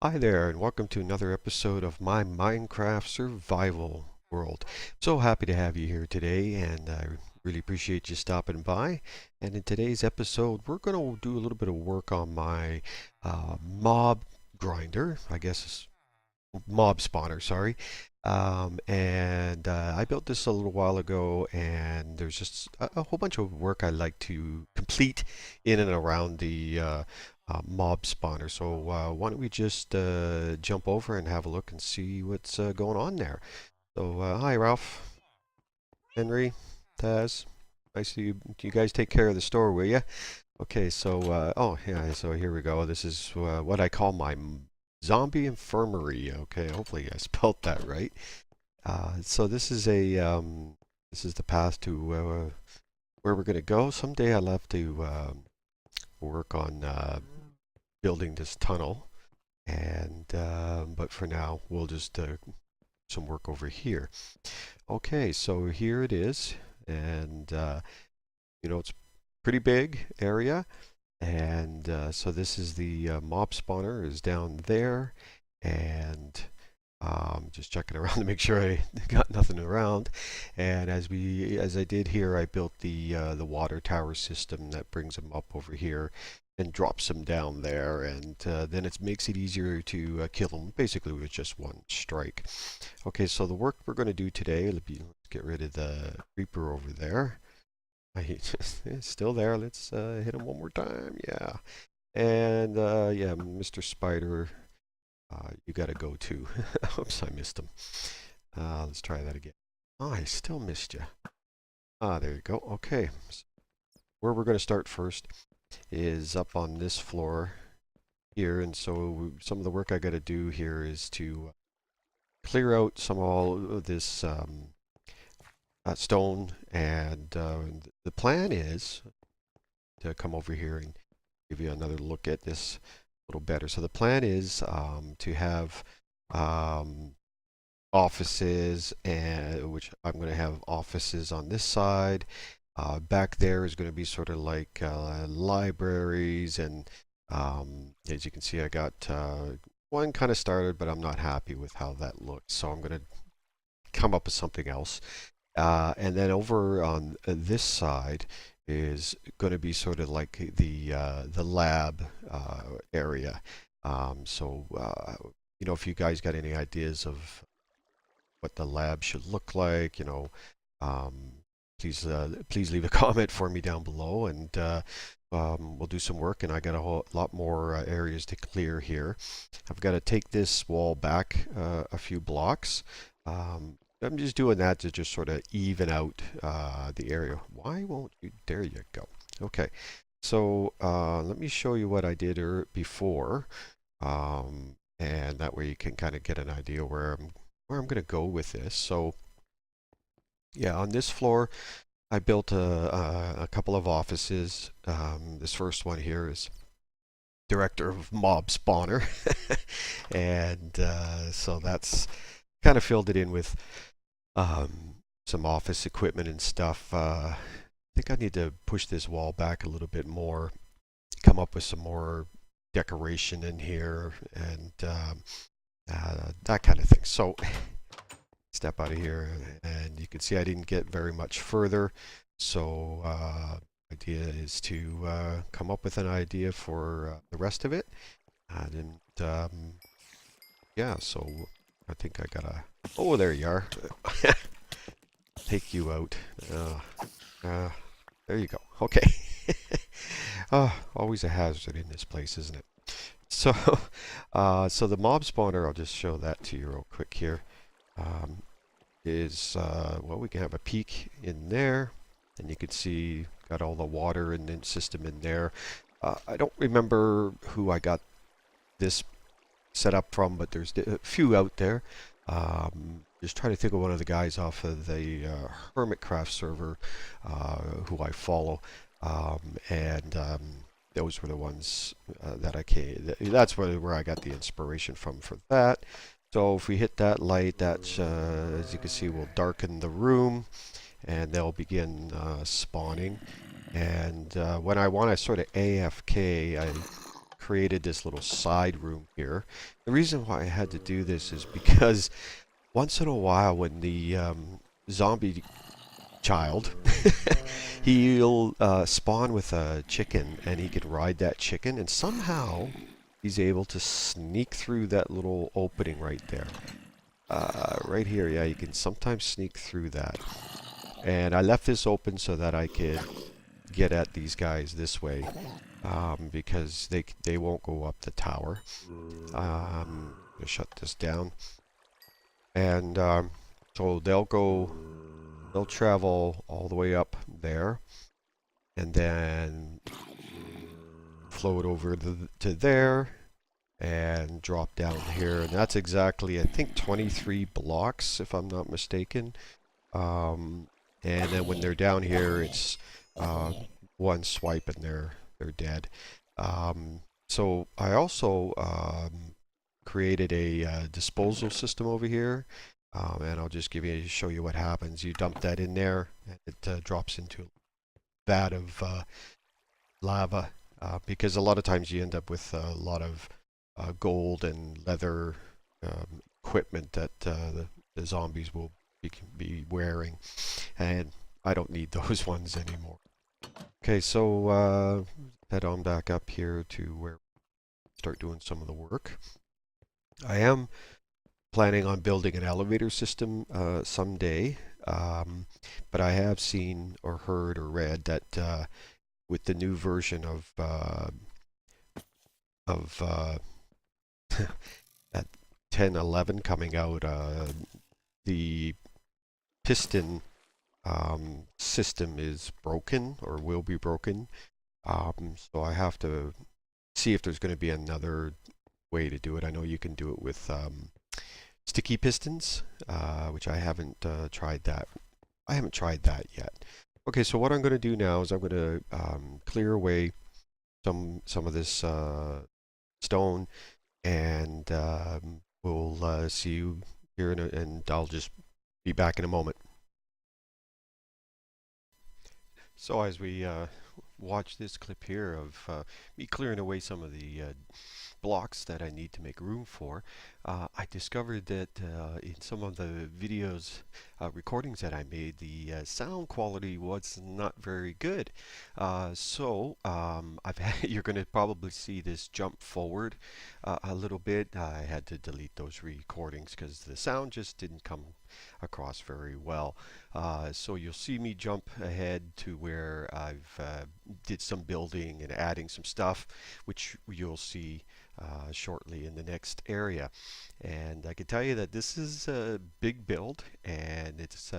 Hi there, and welcome to another episode of my Minecraft Survival World. So happy to have you here today, and I really appreciate you stopping by. And in today's episode, we're going to do a little bit of work on my mob grinder, I guess it's mob spawner, sorry. And I built this a little while ago, and there's just a whole bunch of work I like to complete in and around the mob spawner. So why don't we just jump over and have a look and see what's going on there. So hi Ralph, Henry, Taz. Nice to you guys take care of the store, will you? Okay, so oh yeah, so here we go. This is what I call my zombie infirmary. Okay, hopefully I spelt that right. So this is the path to where we're gonna go. Someday I'll have to work on building this tunnel, and but for now we'll just some work over here. Okay, so here it is, and it's pretty big area. And so this is the mob spawner is down there, and just checking around to make sure I got nothing around. And as I did here, I built the water tower system that brings them up over here and drops them down there, and then it makes it easier to kill them basically with just one strike. Okay, so the work we're going to do today, let's get rid of the creeper over there. It's still there. Let's hit him one more time. Yeah. And yeah, Mr. Spider, you gotta go too. Oops, I missed him. Let's try that again. Oh, I still missed you. Ah, there you go. Okay. So where we're gonna start first is up on this floor here, and so some of the work I gotta do here is to clear out some of all of this stone, and the plan is to come over here and give you another look at this a little better. So the plan is to have offices, and which I'm going to have offices on this side. Back there is going to be sort of like libraries, and as you can see, I got one kind of started, but I'm not happy with how that looks. So I'm going to come up with something else. And then over on this side is going to be sort of like the lab area. So if you guys got any ideas of what the lab should look like, um, please leave a comment for me down below, and we'll do some work. And I got a whole lot more areas to clear here. I've got to take this wall back a few blocks. I'm just doing that to just sort of even out the area. Why won't you? There you go. Okay, so let me show you what I did before, and that way you can kind of get an idea where I'm going to go with this. So yeah, on this floor, I built a couple of offices. This first one here is director of mob spawner, and so that's kind of filled it in with some office equipment and stuff. I think I need to push this wall back a little bit more, come up with some more decoration in here, and that kind of thing. So step out of here, and you can see I didn't get very much further. So idea is to come up with an idea for the rest of it, and yeah. So I think I gotta. Oh, there you are. Take you out. There you go. Okay. Always a hazard in this place, isn't it? So, so the mob spawner, I'll just show that to you real quick here. Well, we can have a peek in there, and you can see got all the water and then system in there. I don't remember who I got this set up from, but there's a few out there. Just trying to think of one of the guys off of the Hermitcraft server who I follow, and those were the ones that I came. That's where I got the inspiration from for that. So if we hit that light, that as you can see, will darken the room, and they'll begin spawning. And when I want to sort of AFK, I created this little side room here. The reason why I had to do this is because once in a while when the zombie child, he'll spawn with a chicken and he can ride that chicken, and somehow he's able to sneak through that little opening right there. Right here, yeah, you can sometimes sneak through that. And I left this open so that I could get at these guys this way, because they won't go up the tower. I'll shut this down. And so they'll travel all the way up there, and then float over to there, and drop down here. And that's exactly, I think, 23 blocks, if I'm not mistaken. And then when they're down here, it's one swipe and they're dead. So I also created a disposal system over here. And I'll just show you what happens. You dump that in there, and it drops into a vat of lava, because a lot of times you end up with a lot of gold and leather equipment that the zombies will be wearing, and I don't need those ones anymore. Okay, so head on back up here to where we start doing some of the work. I am planning on building an elevator system someday, but I have seen or heard or read that with the new version of at 10.11 coming out, the piston system is broken or will be broken. So I have to see if there's going to be another way to do it. I know you can do it with sticky pistons, which I haven't tried that. I haven't tried that yet. Okay, so what I'm going to do now is I'm going to clear away some of this stone, and we'll see you here and I'll just be back in a moment. So as we watch this clip here of me clearing away some of the blocks that I need to make room for, I discovered that in some of the videos, recordings that I made, the sound quality was not very good. So you're going to probably see this jump forward a little bit. I had to delete those recordings because the sound just didn't come across very well. So you'll see me jump ahead to where I've did some building and adding some stuff, which you'll see shortly in the next area. And I can tell you that this is a big build, and it's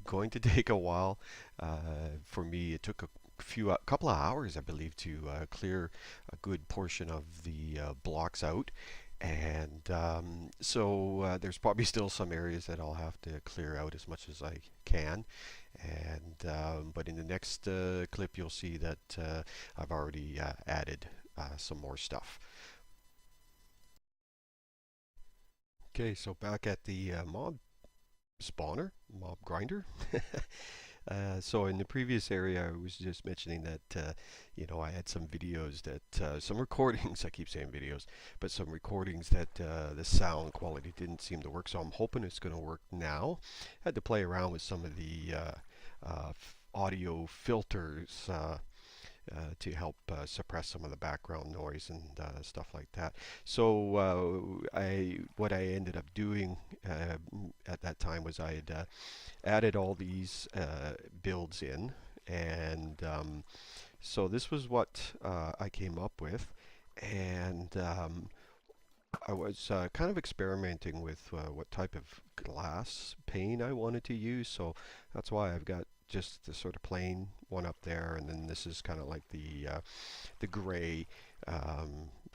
going to take a while. For me, it took a couple of hours, I believe, to clear a good portion of the blocks out. And so there's probably still some areas that I'll have to clear out as much as I can. And but in the next clip, you'll see that I've already added some more stuff. Okay, so back at the mob mob grinder. So in the previous area, I was just mentioning that you know, I had some videos that some recordings. I keep saying videos, but some recordings that the sound quality didn't seem to work. So I'm hoping it's going to work now. I had to play around with some of the audio filters to help suppress some of the background noise and stuff like that. So what I ended up doing at that time was I had added all these builds in, and so this was what I came up with, and I was kind of experimenting with what type of glass pane I wanted to use, so that's why I've got just the sort of plain one up there, and then this is kind of like the gray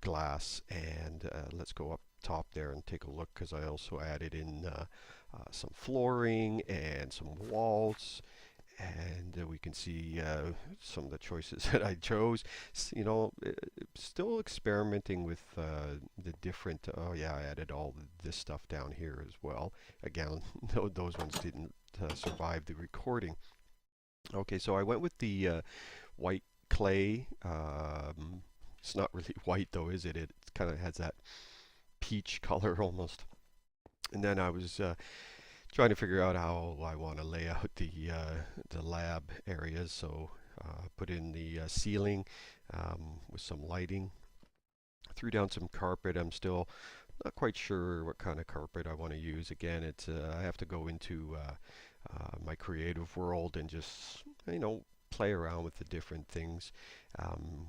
glass. And let's go up top there and take a look, because I also added in some flooring and some walls, and we can see some of the choices that I chose. You know, still experimenting with the different. Oh yeah, I added all this stuff down here as well. Again, those ones didn't survive the recording. Okay, so I went with the white clay It's not really white though, is it? It kind of has that peach color almost. And then I was trying to figure out how I want to lay out the lab areas. So put in the ceiling with some lighting. Threw down some carpet. I'm still not quite sure what kind of carpet I want to use. Again, it's I have to go into my creative world and just play around with the different things.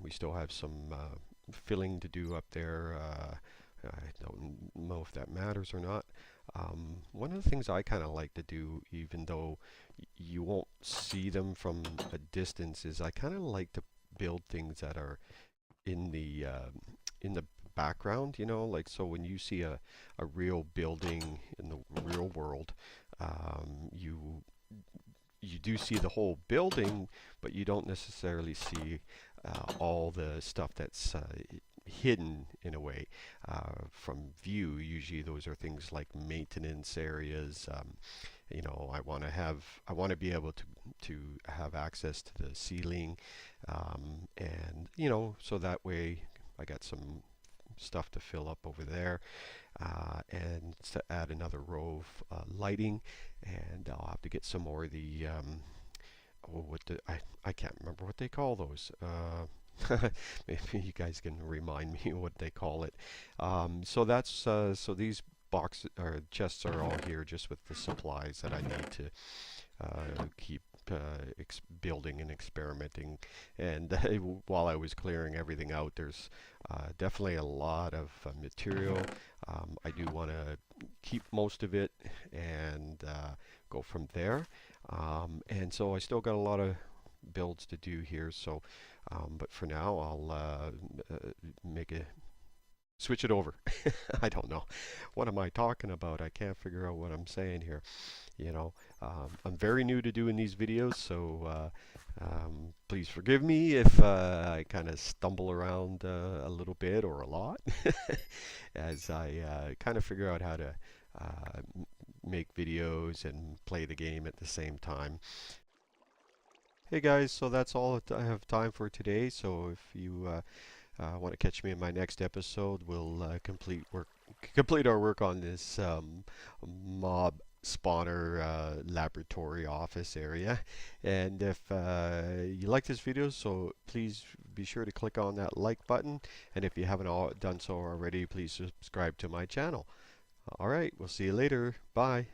We still have some filling to do up there. I don't know if that matters or not. One of the things I kind of like to do, even though you won't see them from a distance, is I kind of like to build things that are in the background, like so when you see a real building in the real world, you do see the whole building, but you don't necessarily see all the stuff that's hidden in a way from view. Usually those are things like maintenance areas. I want to be able to have access to the ceiling, and so that way I got some stuff to fill up over there, and to add another row of lighting, and I'll have to get some more of the I can't remember what they call those. Maybe you guys can remind me what they call it. So that's so these boxes or chests are all here just with the supplies that I need to keep building and experimenting. And while I was clearing everything out, there's definitely a lot of material. I do want to keep most of it and go from there. And so I still got a lot of builds to do here. So, but for now, I'll make a switch it over. I don't know. What am I talking about? I can't figure out what I'm saying here. I'm very new to doing these videos, so please forgive me if I kind of stumble around a little bit or a lot as I kind of figure out how to make videos and play the game at the same time. Hey guys, so that's all that I have time for today. So if you want to catch me in my next episode, we'll complete our work on this mob spawner laboratory office area. And if you like this video, so please be sure to click on that like button. And if you haven't done so already, please subscribe to my channel. All right, we'll see you later. Bye.